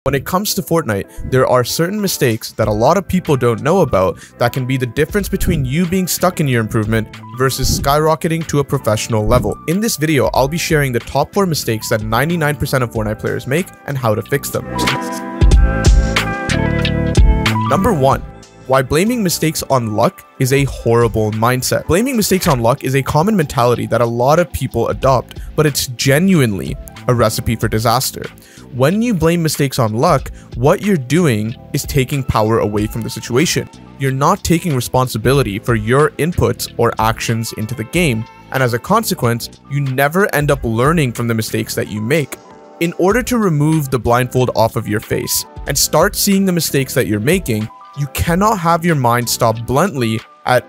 When it comes to Fortnite, there are certain mistakes that a lot of people don't know about that can be the difference between you being stuck in your improvement versus skyrocketing to a professional level. In this video, I'll be sharing the top 4 mistakes that 99% of Fortnite players make and how to fix them. Number 1. Why blaming mistakes on luck is a horrible mindset. Blaming mistakes on luck is a common mentality that a lot of people adopt, but it's genuinely a recipe for disaster. When you blame mistakes on luck, what you're doing is taking power away from the situation. You're not taking responsibility for your inputs or actions into the game, and as a consequence, you never end up learning from the mistakes that you make. In order to remove the blindfold off of your face and start seeing the mistakes that you're making, you cannot have your mind stop bluntly at,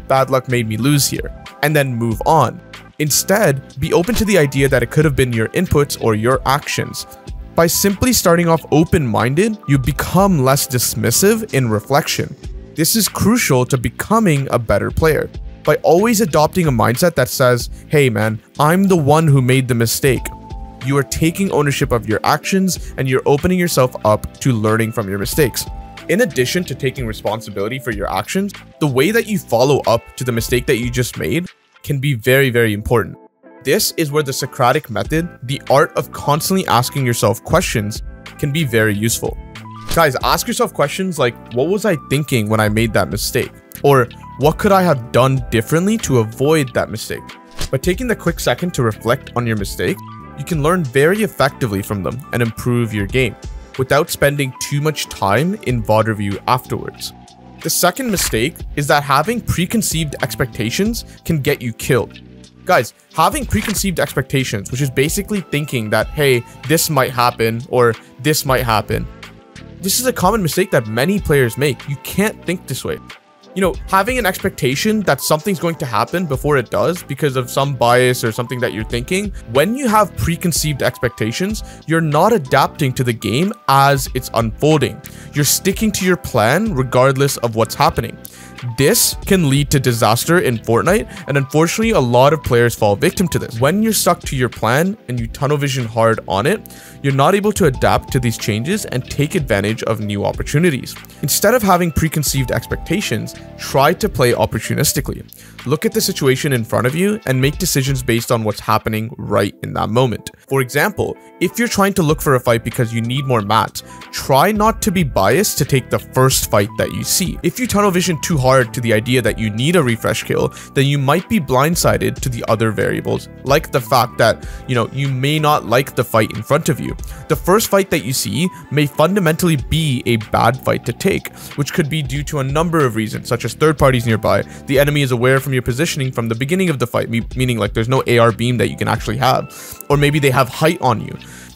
bad luck made me lose here, and then move on. Instead, be open to the idea that it could have been your inputs or your actions. By simply starting off open-minded, you become less dismissive in reflection. This is crucial to becoming a better player. By always adopting a mindset that says, hey man, I'm the one who made the mistake, you are taking ownership of your actions and you're opening yourself up to learning from your mistakes. In addition to taking responsibility for your actions, the way that you follow up to the mistake that you just made can be very, very important. This is where the Socratic method, the art of constantly asking yourself questions, can be very useful. Guys, ask yourself questions like, what was I thinking when I made that mistake? Or what could I have done differently to avoid that mistake? By taking the quick second to reflect on your mistake, you can learn very effectively from them and improve your game without spending too much time in VOD review afterwards. The second mistake is that having preconceived expectations can get you killed. Guys, having preconceived expectations, which is basically thinking that, hey, this might happen or this might happen. This is a common mistake that many players make. You can't think this way. Having an expectation that something's going to happen before it does because of some bias or something that you're thinking. When you have preconceived expectations, you're not adapting to the game as it's unfolding. You're sticking to your plan regardless of what's happening. This can lead to disaster in Fortnite, and unfortunately a lot of players fall victim to this. When you're stuck to your plan and you tunnel vision hard on it, you're not able to adapt to these changes and take advantage of new opportunities. Instead of having preconceived expectations, try to play opportunistically. Look at the situation in front of you and make decisions based on what's happening right in that moment. For example, if you're trying to look for a fight because you need more mats, try not to be biased to take the first fight that you see. If you tunnel vision too hard to the idea that you need a refresh kill, then you might be blindsided to the other variables, like the fact that, you may not like the fight in front of you. The first fight that you see may fundamentally be a bad fight to take, which could be due to a number of reasons, such as third parties nearby, the enemy is aware from your positioning from the beginning of the fight, meaning like there's no AR beam that you can actually have, or maybe they have height on you.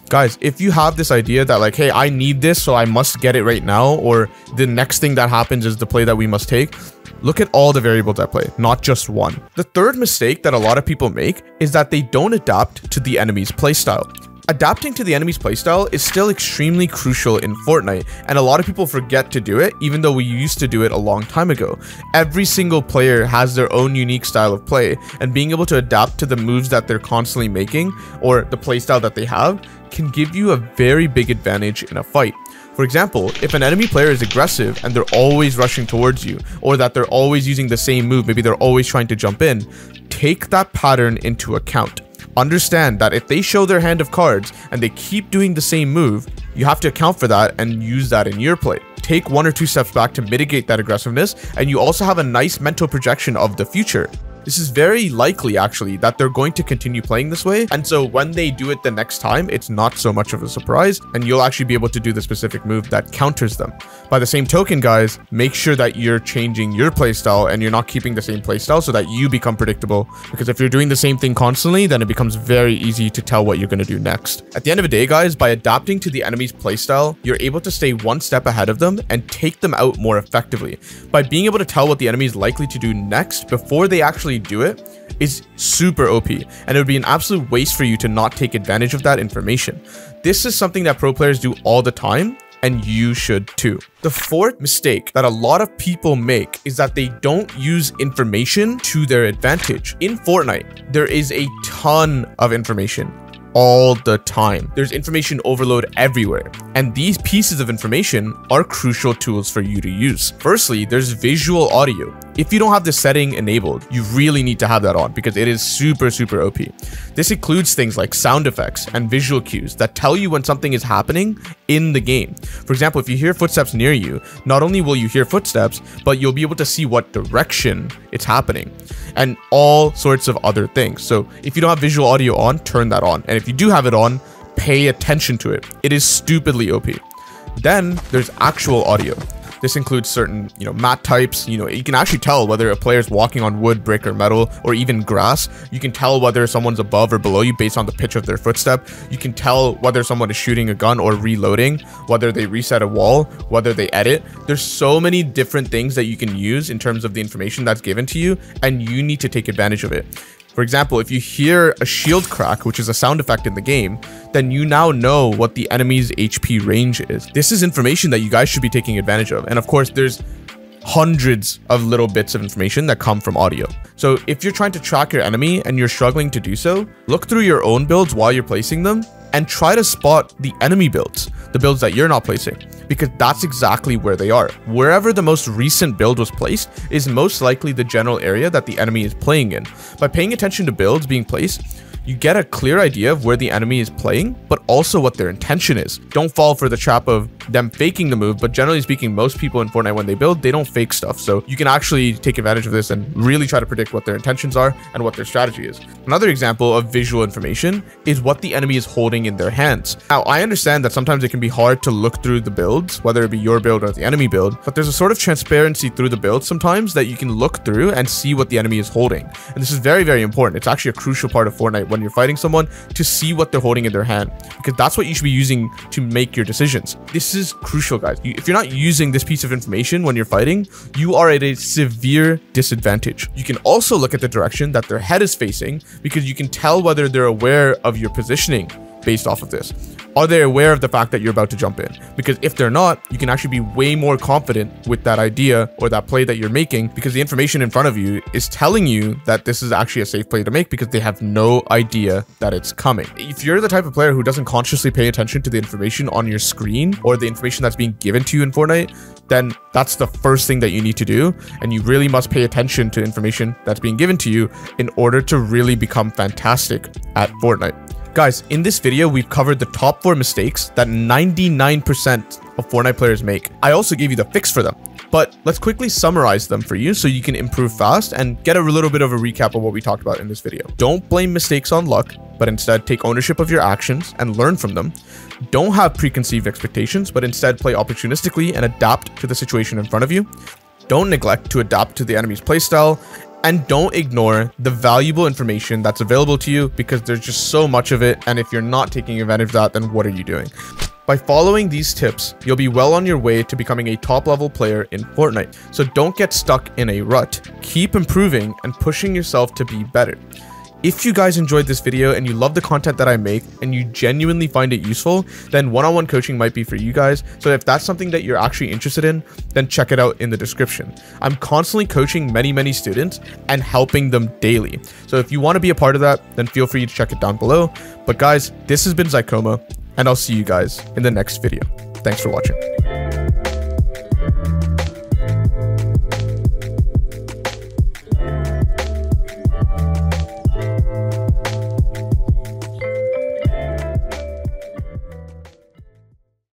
Guys, if you have this idea that like, hey, I need this, so I must get it right now, or the next thing that happens is the play that we must take, look at all the variables at play, not just one. The third mistake that a lot of people make is that they don't adapt to the enemy's playstyle. Adapting to the enemy's playstyle is still extremely crucial in Fortnite, and a lot of people forget to do it, even though we used to do it a long time ago. Every single player has their own unique style of play, and being able to adapt to the moves that they're constantly making, or the playstyle that they have, can give you a very big advantage in a fight. For example, if an enemy player is aggressive and they're always rushing towards you, or that they're always using the same move, maybe they're always trying to jump in, take that pattern into account. Understand that if they show their hand of cards and they keep doing the same move, you have to account for that and use that in your play. Take 1 or 2 steps back to mitigate that aggressiveness, and you also have a nice mental projection of the future. This is very likely actually that they're going to continue playing this way, and so when they do it the next time, it's not so much of a surprise, and you'll actually be able to do the specific move that counters them. By the same token, guys, make sure that you're changing your playstyle and you're not keeping the same playstyle so that you become predictable, because if you're doing the same thing constantly, then it becomes very easy to tell what you're going to do next. At the end of the day, guys, by adapting to the enemy's playstyle, you're able to stay one step ahead of them and take them out more effectively. By being able to tell what the enemy is likely to do next before they actually do it is super OP, and it would be an absolute waste for you to not take advantage of that information. This is something that pro players do all the time, and you should too. The fourth mistake that a lot of people make is that they don't use information to their advantage. In Fortnite, there is a ton of information. all the time. There's information overload everywhere, and these pieces of information are crucial tools for you to use. Firstly, there's visual audio. If you don't have this setting enabled, you really need to have that on because it is super OP. This includes things like sound effects and visual cues that tell you when something is happening in the game. For example, if you hear footsteps near you, not only will you hear footsteps, but you'll be able to see what direction it's happening and all sorts of other things. So if you don't have visual audio on, turn that on. And if you do have it on, pay attention to it. It is stupidly OP. Then there's actual audio. This includes certain, mat types. You can actually tell whether a player is walking on wood, brick, or metal, or even grass. You can tell whether someone's above or below you based on the pitch of their footstep. You can tell whether someone is shooting a gun or reloading, whether they reset a wall, whether they edit. There's so many different things that you can use in terms of the information that's given to you, and you need to take advantage of it. For example, if you hear a shield crack, which is a sound effect in the game, then you now know what the enemy's HP range is. This is information that you guys should be taking advantage of. And of course, there's hundreds of little bits of information that come from audio. So if you're trying to track your enemy and you're struggling to do so, look through your own builds while you're placing them and try to spot the enemy builds, the builds that you're not placing, because that's exactly where they are. Wherever the most recent build was placed is most likely the general area that the enemy is playing in. By paying attention to builds being placed, you get a clear idea of where the enemy is playing, but also what their intention is. Don't fall for the trap of them faking the move, but generally speaking, most people in Fortnite, when they build, they don't fake stuff. So you can actually take advantage of this and really try to predict what their intentions are and what their strategy is. Another example of visual information is what the enemy is holding in their hands. Now, I understand that sometimes it can be hard to look through the builds, whether it be your build or the enemy build, but there's a sort of transparency through the build sometimes that you can look through and see what the enemy is holding. And this is very important. It's actually a crucial part of Fortnite when you're fighting someone, to see what they're holding in their hand, because that's what you should be using to make your decisions. This is crucial, guys. If you're not using this piece of information when you're fighting, you are at a severe disadvantage. You can also look at the direction that their head is facing, because you can tell whether they're aware of your positioning based off of this. Are they aware of the fact that you're about to jump in? Because if they're not, you can actually be way more confident with that idea or that play that you're making, because the information in front of you is telling you that this is actually a safe play to make because they have no idea that it's coming. If you're the type of player who doesn't consciously pay attention to the information on your screen or the information that's being given to you in Fortnite, then that's the first thing that you need to do. And you really must pay attention to information that's being given to you in order to really become fantastic at Fortnite. Guys, in this video, we've covered the top 4 mistakes that 99% of Fortnite players make. I also gave you the fix for them, but let's quickly summarize them for you so you can improve fast and get a little bit of a recap of what we talked about in this video. Don't blame mistakes on luck, but instead take ownership of your actions and learn from them. Don't have preconceived expectations, but instead play opportunistically and adapt to the situation in front of you. Don't neglect to adapt to the enemy's playstyle. And don't ignore the valuable information that's available to you, because there's just so much of it. And if you're not taking advantage of that, then what are you doing? By following these tips, you'll be well on your way to becoming a top level player in Fortnite. So don't get stuck in a rut. Keep improving and pushing yourself to be better. If you guys enjoyed this video and you love the content that I make and you genuinely find it useful, then one-on-one coaching might be for you guys. So if that's something that you're actually interested in, then check it out in the description. I'm constantly coaching many students and helping them daily. So if you want to be a part of that, then feel free to check it down below. But guys, this has been Zycoma, and I'll see you guys in the next video. Thanks for watching.